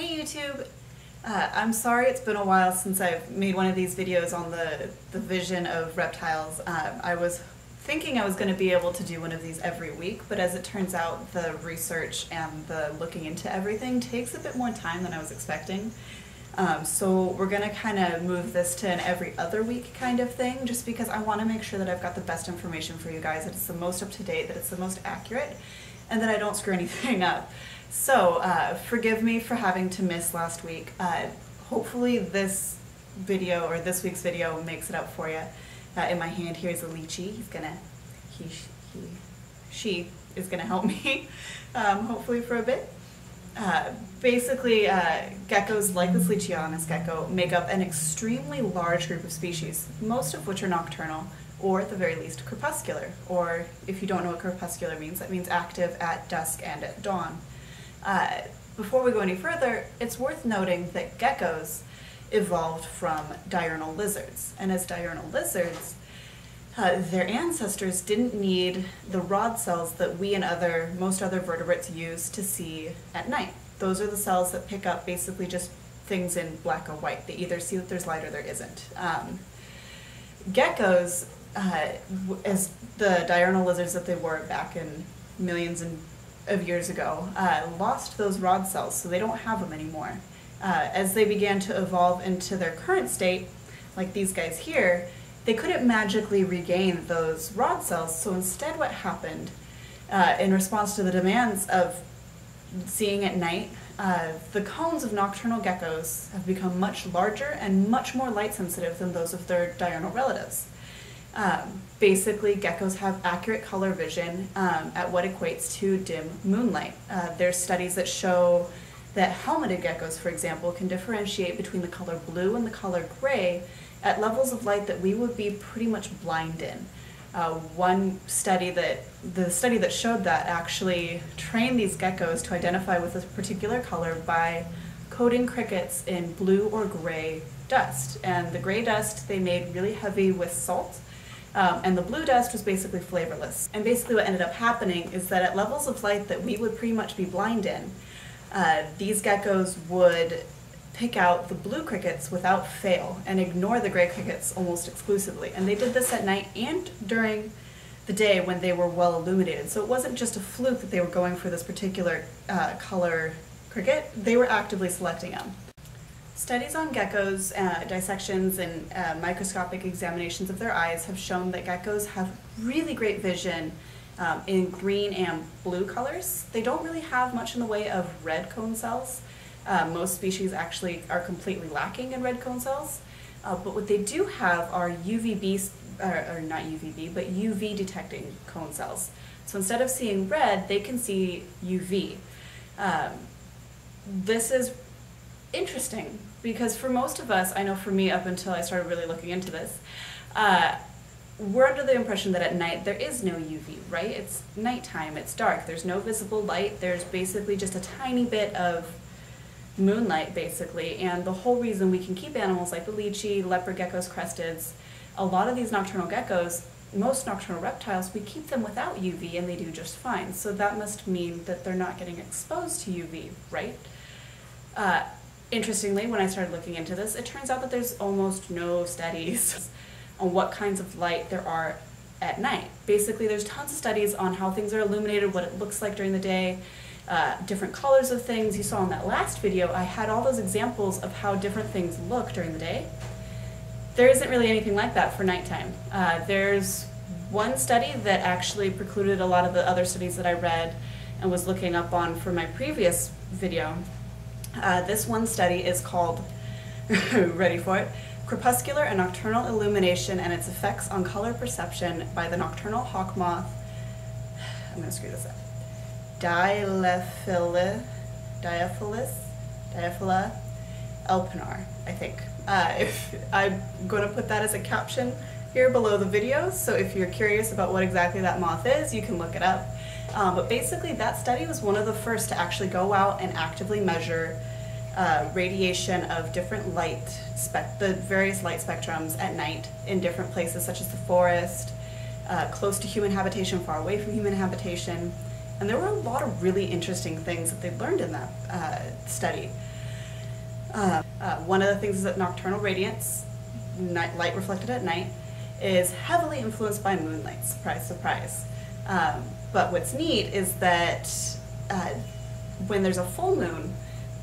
Hey YouTube! I'm sorry it's been a while since I've made one of these videos on the vision of reptiles. I was thinking I was going to be able to do one of these every week, but as it turns out the research and the looking into everything takes a bit more time than I was expecting. So we're going to kind of move this to an every other week kind of thing, just because I want to make sure that I've got the best information for you guys, that it's the most up-to-date, that it's the most accurate, and that I don't screw anything up. So, forgive me for having to miss last week. Hopefully this video, or this week's video, makes it up for you. In my hand here is a lychee. She is gonna help me, hopefully for a bit. Basically, geckos like this Leachianus gecko make up an extremely large group of species, most of which are nocturnal, or at the very least crepuscular, or if you don't know what crepuscular means, that means active at dusk and at dawn. Before we go any further, it's worth noting that geckos evolved from diurnal lizards, and as diurnal lizards, their ancestors didn't need the rod cells that we and most other vertebrates use to see at night. Those are the cells that pick up basically just things in black or white. They either see that there's light or there isn't. Geckos, as the diurnal lizards that they were back in millions of years ago, lost those rod cells, so they don't have them anymore. As they began to evolve into their current state, like these guys here, they couldn't magically regain those rod cells, so instead what happened, in response to the demands of seeing at night, the cones of nocturnal geckos have become much larger and much more light sensitive than those of their diurnal relatives. Basically, geckos have accurate color vision at what equates to dim moonlight. There's studies that show that helmeted geckos, for example, can differentiate between the color blue and the color gray at levels of light that we would be pretty much blind in. The study that showed that actually trained these geckos to identify with a particular color by coating crickets in blue or gray dust. And the gray dust they made really heavy with salt, and the blue dust was basically flavorless. And basically what ended up happening is that at levels of light that we would pretty much be blind in, these geckos would pick out the blue crickets without fail and ignore the gray crickets almost exclusively. And they did this at night and during the day when they were well illuminated. So it wasn't just a fluke that they were going for this particular color cricket, they were actively selecting them. Studies on geckos, dissections, and microscopic examinations of their eyes have shown that geckos have really great vision in green and blue colors. They don't really have much in the way of red cone cells. Most species actually are completely lacking in red cone cells. But what they do have are UVB, or not UVB, but UV detecting cone cells. So instead of seeing red, they can see UV. This is interesting because for most of us, I know for me up until I started really looking into this, we're under the impression that at night there is no UV, right? It's nighttime, it's dark, there's no visible light, there's basically just a tiny bit of moonlight basically, and the whole reason we can keep animals like the lychee, leopard geckos, cresteds, a lot of these nocturnal geckos, most nocturnal reptiles, we keep them without UV and they do just fine. So that must mean that they're not getting exposed to UV, right? Interestingly, when I started looking into this, it turns out that there's almost no studies on what kinds of light there are at night. Basically, there's tons of studies on how things are illuminated, what it looks like during the day, different colors of things. You saw in that last video, I had all those examples of how different things look during the day. There isn't really anything like that for nighttime. There's one study that actually precluded a lot of the other studies that I read and was looking up on for my previous video. This one study is called, ready for it, Crepuscular and Nocturnal Illumination and Its Effects on Color Perception by the Nocturnal Hawk Moth, I'm going to screw this up, Diaphylla elpinar, I think. I'm going to put that as a caption here below the video, so if you're curious about what exactly that moth is, you can look it up. But basically that study was one of the first to actually go out and actively measure radiation of different the various light spectrums at night in different places such as the forest, close to human habitation, far away from human habitation, And there were a lot of really interesting things that they learned in that study. One of the things is that nocturnal radiance, light reflected at night, is heavily influenced by moonlight. Surprise, surprise. But what's neat is that when there's a full moon,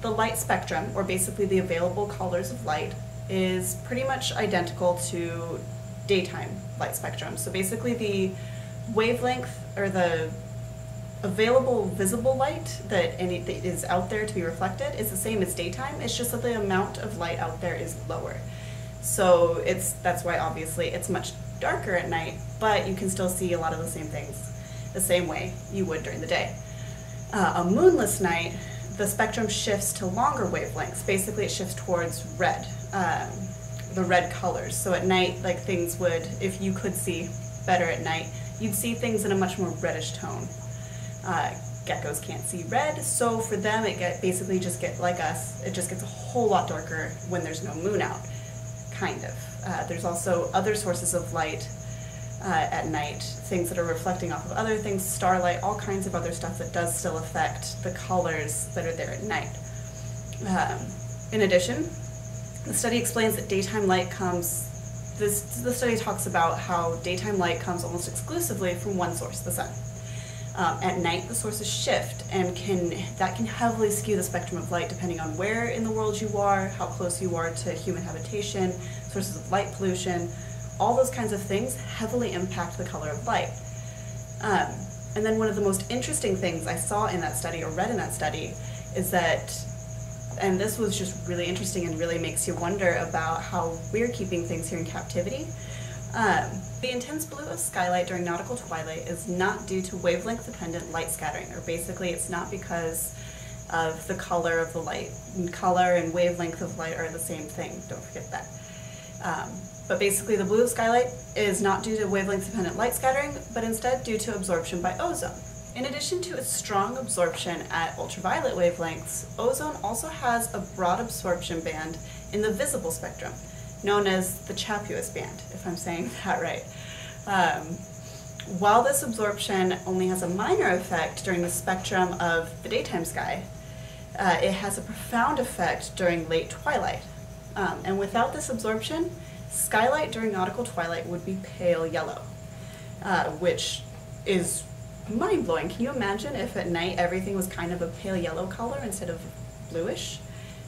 the light spectrum, or basically the available colors of light, is pretty much identical to daytime light spectrum. So basically the wavelength, or the available visible light that is out there to be reflected, is the same as daytime. It's just that the amount of light out there is lower. So that's why obviously it's much darker at night, but you can still see a lot of the same things the same way you would during the day. A moonless night, the spectrum shifts to longer wavelengths. Basically it shifts towards red, the red colors. So at night, like, things would, if you could see better at night, you'd see things in a much more reddish tone. Geckos can't see red, so for them basically just get, like us, it just gets a whole lot darker when there's no moon out, kind of. There's also other sources of light at night, things that are reflecting off of other things, starlight, all kinds of other stuff that does still affect the colors that are there at night. In addition, the study explains that daytime light comes, the study talks about how daytime light comes almost exclusively from one source, the sun. At night, the sources shift, and that can heavily skew the spectrum of light depending on where in the world you are, how close you are to human habitation, sources of light pollution. All those kinds of things heavily impact the color of light. And then one of the most interesting things I saw in that study, or read in that study, is that, and this was just really interesting and really makes you wonder about how we're keeping things here in captivity. The intense blue of skylight during nautical twilight is not due to wavelength-dependent light scattering, or basically it's not because of the color of the light. And color and wavelength of light are the same thing, don't forget that. But basically the blue of skylight is not due to wavelength-dependent light scattering, but instead due to absorption by ozone. In addition to its strong absorption at ultraviolet wavelengths, ozone also has a broad absorption band in the visible spectrum, known as the Chapuis band, if I'm saying that right. While this absorption only has a minor effect during the spectrum of the daytime sky, it has a profound effect during late twilight. And without this absorption, skylight during nautical twilight would be pale yellow, which is mind-blowing. Can you imagine if at night everything was kind of a pale yellow color instead of bluish?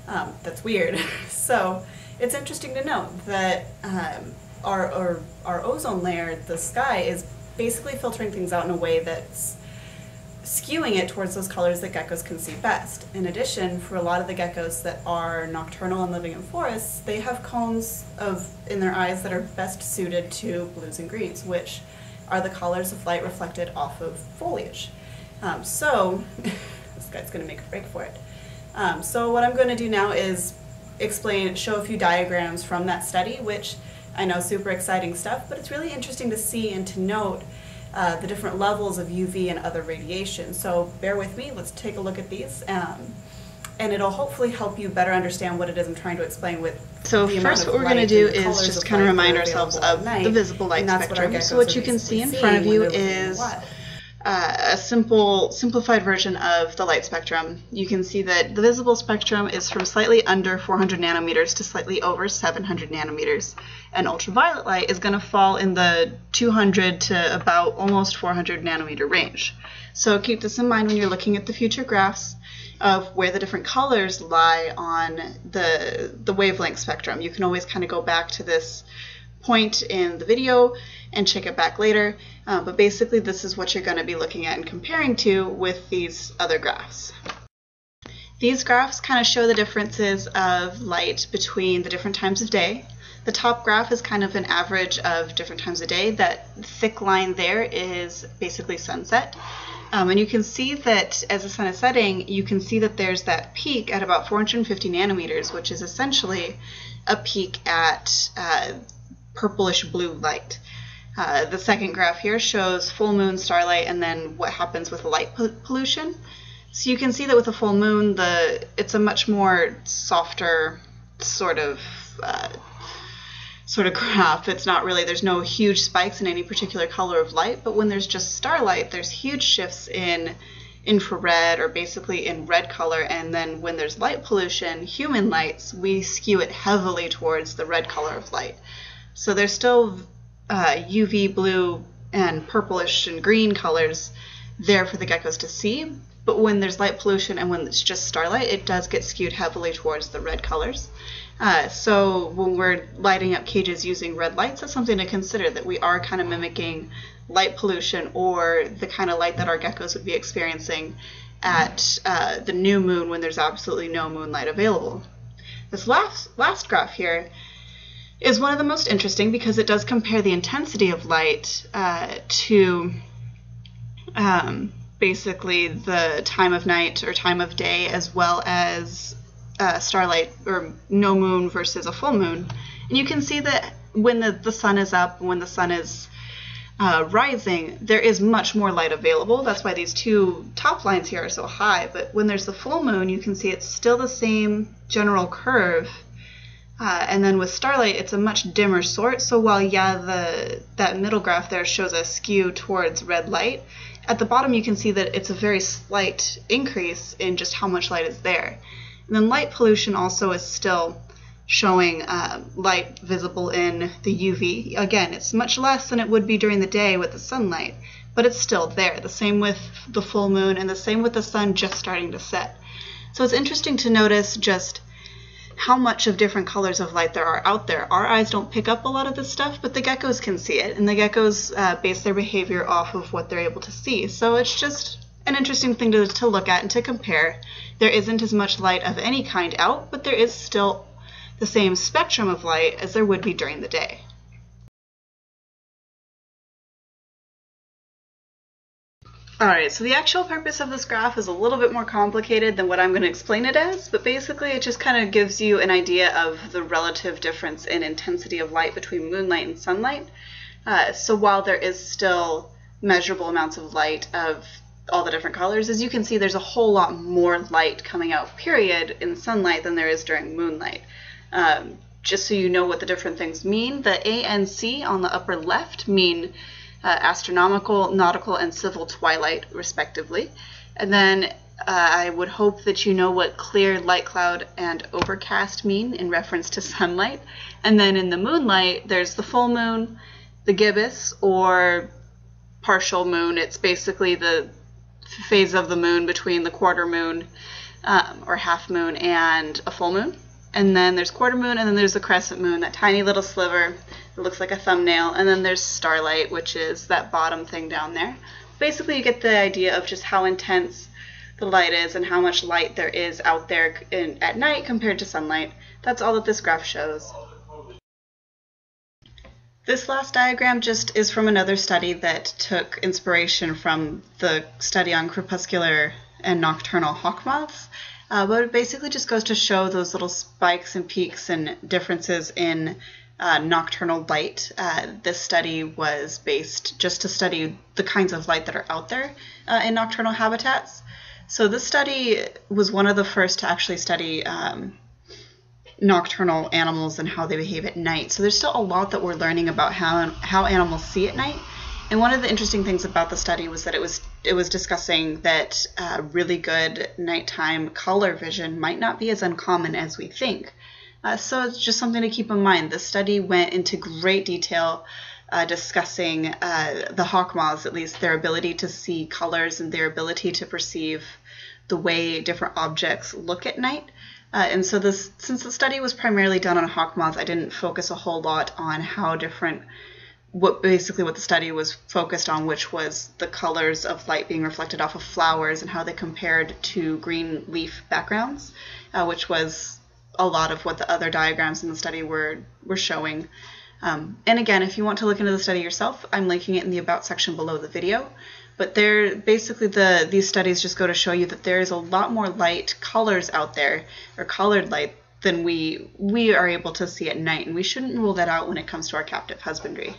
That's weird. So it's interesting to note that our ozone layer, the sky, is basically filtering things out in a way that's skewing it towards those colors that geckos can see best. In addition, for a lot of the geckos that are nocturnal and living in forests, they have cones in their eyes that are best suited to blues and greens, which are the colors of light reflected off of foliage. So, this guy's going to make a break for it. So what I'm going to do now is show a few diagrams from that study, which I know is super exciting stuff, but it's really interesting to see and to note the different levels of UV and other radiation. So bear with me, let's take a look at these, and it'll hopefully help you better understand what it is I'm trying to explain with So the first amount what of we're going to light do and the is colors just of kind of light remind that are ourselves available of at night, the visible light and that's what our spectrum. So geckos what are you can see in basically front of seeing you when they're living in is the wild. a simplified version of the light spectrum. You can see that the visible spectrum is from slightly under 400 nanometers to slightly over 700 nanometers. And ultraviolet light is going to fall in the 200 to about almost 400 nanometer range. So keep this in mind when you're looking at the future graphs of where the different colors lie on the wavelength spectrum. You can always kind of go back to this point in the video and check it back later, but basically this is what you're going to be looking at and comparing to with these other graphs. These graphs kind of show the differences of light between the different times of day. The top graph is kind of an average of different times of day. That thick line there is basically sunset. And you can see that as the sun is setting, you can see that there's that peak at about 450 nanometers, which is essentially a peak at purplish blue light. The second graph here shows full moon, starlight, and then what happens with light pollution. So you can see that with a full moon, it's a much more softer sort of graph. It's not really, there's no huge spikes in any particular color of light, but when there's just starlight, there's huge shifts in infrared or basically in red color, and then when there's light pollution, human lights, we skew it heavily towards the red color of light. So there's still UV blue and purplish and green colors there for the geckos to see, but when there's light pollution and when it's just starlight, it does get skewed heavily towards the red colors. So when we're lighting up cages using red lights, that's something to consider, that we are kind of mimicking light pollution or the kind of light that our geckos would be experiencing at the new moon when there's absolutely no moonlight available. This last graph here is one of the most interesting because it does compare the intensity of light to basically the time of night or time of day, as well as starlight or no moon versus a full moon. And you can see that when the sun is up, when the sun is rising, there is much more light available. That's why these two top lines here are so high. But when there's the full moon, you can see it's still the same general curve. And then with starlight, it's a much dimmer sort. So while, yeah, that middle graph there shows a skew towards red light, at the bottom you can see that it's a very slight increase in just how much light is there. And then light pollution also is still showing light visible in the UV. Again, it's much less than it would be during the day with the sunlight, but it's still there. The same with the full moon and the same with the sun just starting to set. So it's interesting to notice just how much of different colors of light there are out there. Our eyes don't pick up a lot of this stuff, but the geckos can see it, and the geckos base their behavior off of what they're able to see. So it's just an interesting thing to look at and to compare. There isn't as much light of any kind out, but there is still the same spectrum of light as there would be during the day. Alright, so the actual purpose of this graph is a little bit more complicated than what I'm going to explain it as, but basically it just kind of gives you an idea of the relative difference in intensity of light between moonlight and sunlight. So while there is still measurable amounts of light of all the different colors, as you can see, there's a whole lot more light coming out, period, in sunlight than there is during moonlight. Just so you know what the different things mean, the A and C on the upper left mean astronomical, nautical, and civil twilight, respectively. And then I would hope that you know what clear, light cloud, and overcast mean in reference to sunlight. And then in the moonlight, there's the full moon, the gibbous, or partial moon. It's basically the phase of the moon between the quarter moon or half moon and a full moon. And then there's quarter moon, and then there's the crescent moon, that tiny little sliver that looks like a thumbnail, and then there's starlight, which is that bottom thing down there. Basically, you get the idea of just how intense the light is and how much light there is out there at night compared to sunlight. That's all that this graph shows. This last diagram just is from another study that took inspiration from the study on crepuscular and nocturnal hawk moths. But it basically just goes to show those little spikes and peaks and differences in nocturnal light. This study was based just to study the kinds of light that are out there in nocturnal habitats. So this study was one of the first to actually study nocturnal animals and how they behave at night. So there's still a lot that we're learning about how animals see at night. And one of the interesting things about the study was that it was discussing that really good nighttime color vision might not be as uncommon as we think. So it's just something to keep in mind. The study went into great detail discussing the hawk moths, at least their ability to see colors and their ability to perceive the way different objects look at night. And so since the study was primarily done on hawk moths, I didn't focus a whole lot on how different what the study was focused on, which was the colors of light being reflected off of flowers and how they compared to green leaf backgrounds, which was a lot of what the other diagrams in the study were showing. And again, if you want to look into the study yourself, I'm linking it in the About section below the video. But basically these studies just go to show you that there is a lot more light colors out there, or colored light, than we are able to see at night, and we shouldn't rule that out when it comes to our captive husbandry.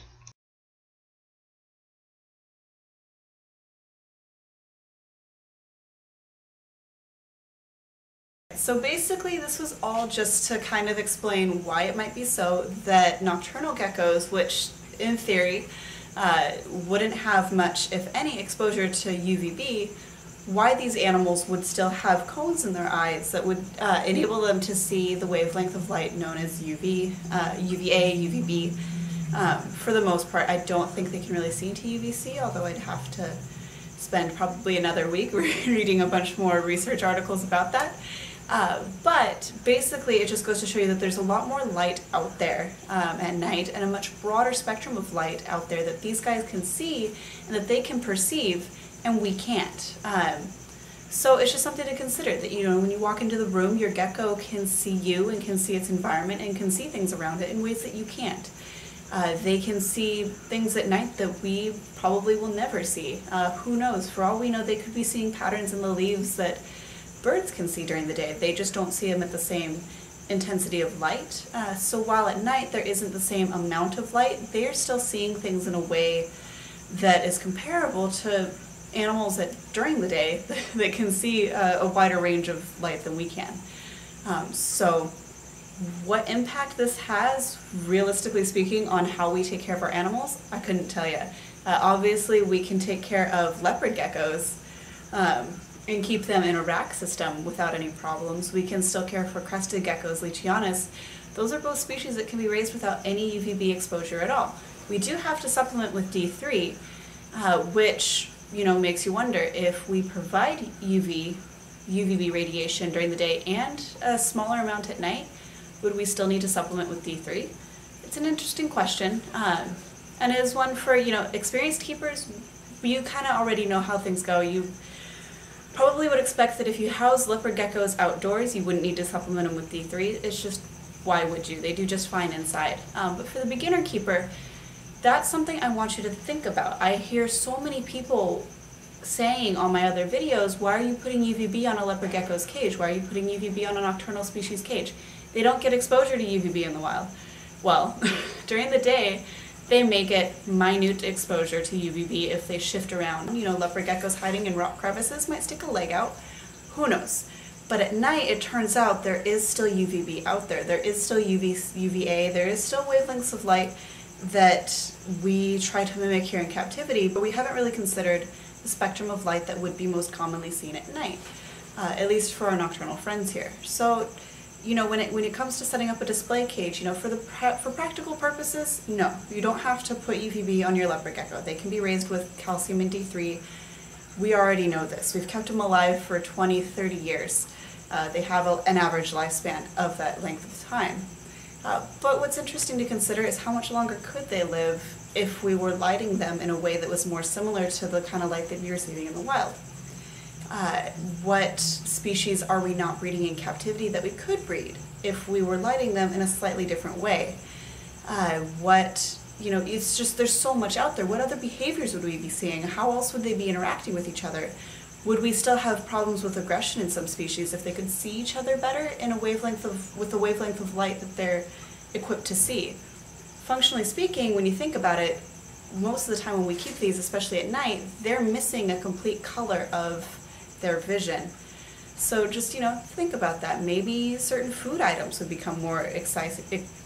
So basically this was all just to kind of explain why it might be so that nocturnal geckos, which in theory wouldn't have much, if any, exposure to UVB, why these animals would still have cones in their eyes that would enable them to see the wavelength of light known as UV, UVA, UVB. For the most part, I don't think they can really see into UVC, although I'd have to spend probably another week reading a bunch more research articles about that. But basically it just goes to show you that there's a lot more light out there at night, and a much broader spectrum of light out there that these guys can see and that they can perceive and we can't. So it's just something to consider, that, you know, when you walk into the room, your gecko can see you and can see its environment and can see things around it in ways that you can't. They can see things at night that we probably will never see. Who knows? For all we know, they could be seeing patterns in the leaves that birds can see during the day. They just don't see them at the same intensity of light. So while at night there isn't the same amount of light, they're still seeing things in a way that is comparable to animals that during the day that can see a wider range of light than we can. So what impact this has, realistically speaking, on how we take care of our animals, I couldn't tell you. Obviously we can take care of leopard geckos and keep them in a rack system without any problems. We can still care for crested geckos, Leachianus. Those are both species that can be raised without any UVB exposure at all. We do have to supplement with D3, which, you know, makes you wonder, if we provide UVB radiation during the day and a smaller amount at night, would we still need to supplement with D3? It's an interesting question, and it is one for, you know, experienced keepers. You kind of already know how things go. You probably would expect that if you house leopard geckos outdoors, you wouldn't need to supplement them with D3. It's just, why would you? They do just fine inside. But for the beginner keeper, that's something I want you to think about. I hear so many people saying on my other videos, why are you putting UVB on a leopard gecko's cage? Why are you putting UVB on a nocturnal species cage? They don't get exposure to UVB in the wild. Well, during the day, they may get minute exposure to UVB if they shift around. You know, leopard geckos hiding in rock crevices might stick a leg out. Who knows? But at night, it turns out there is still UVB out there. There is still UVA. There is still wavelengths of light that we try to mimic here in captivity, but we haven't really considered the spectrum of light that would be most commonly seen at night, at least for our nocturnal friends here. So, you know, when it comes to setting up a display cage, you know, for practical purposes, no, you don't have to put UVB on your leopard gecko. They can be raised with calcium and D3. We already know this. We've kept them alive for 20, 30 years. They have an average lifespan of that length of time. But what's interesting to consider is how much longer could they live if we were lighting them in a way that was more similar to the kind of light they'd be receiving in the wild. What species are we not breeding in captivity that we could breed if we were lighting them in a slightly different way? You know, it's just, there's so much out there. What other behaviors would we be seeing? How else would they be interacting with each other? Would we still have problems with aggression in some species if they could see each other better in a with the wavelength of light that they're equipped to see? Functionally speaking, when you think about it, most of the time when we keep these, especially at night, they're missing a complete color of their vision. So just, you know, think about that. Maybe certain food items would become more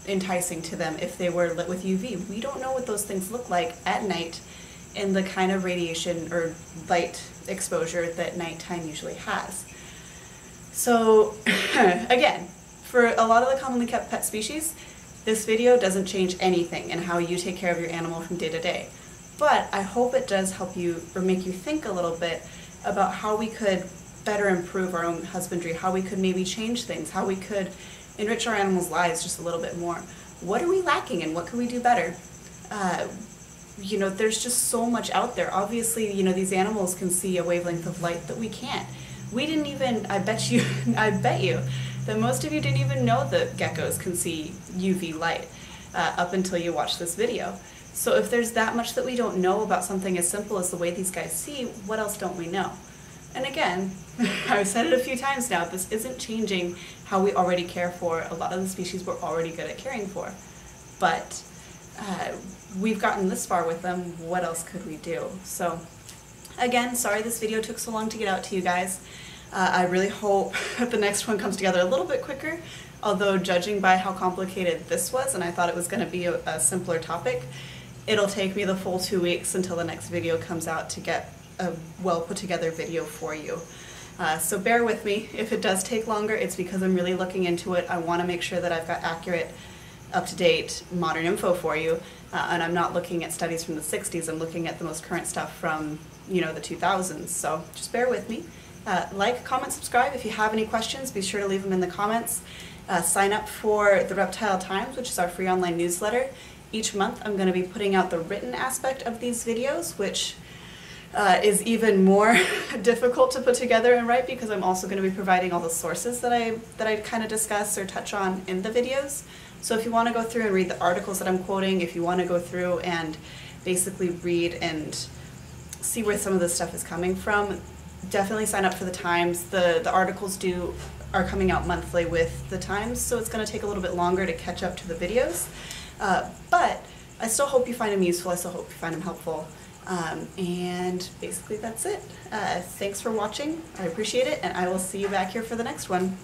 enticing to them if they were lit with UV. We don't know what those things look like at night in the kind of radiation or light exposure that nighttime usually has. So again, for a lot of the commonly kept pet species, this video doesn't change anything in how you take care of your animal from day to day. But I hope it does help you or make you think a little bit about how we could better improve our own husbandry, how we could maybe change things, how we could enrich our animals' lives just a little bit more. What are we lacking and what can we do better? You know, there's just so much out there. Obviously, you know, these animals can see a wavelength of light that we can't. We didn't even, I bet you that most of you didn't even know that geckos can see UV light up until you watch this video. So if there's that much that we don't know about something as simple as the way these guys see, what else don't we know? And again, I've said it a few times now, this isn't changing how we already care for a lot of the species we're already good at caring for. But we've gotten this far with them, what else could we do? So again, sorry this video took so long to get out to you guys. I really hope that the next one comes together a little bit quicker, although judging by how complicated this was, and I thought it was going to be a simpler topic, it'll take me the full 2 weeks until the next video comes out to get a well put together video for you. So bear with me. If it does take longer, it's because I'm really looking into it. I want to make sure that I've got accurate, up-to-date, modern info for you. And I'm not looking at studies from the 60s. I'm looking at the most current stuff from, you know, the 2000s. So just bear with me. Like, comment, subscribe. If you have any questions, be sure to leave them in the comments. Sign up for the Reptile Times, which is our free online newsletter. Each month I'm going to be putting out the written aspect of these videos, which is even more difficult to put together and write because I'm also going to be providing all the sources that I kind of discuss or touch on in the videos. So if you want to go through and read the articles that I'm quoting, if you want to go through and basically read and see where some of this stuff is coming from, definitely sign up for the Times. The articles are coming out monthly with the Times, so it's going to take a little bit longer to catch up to the videos. But I still hope you find them useful. I still hope you find them helpful. And basically that's it. Thanks for watching. I appreciate it, and I will see you back here for the next one.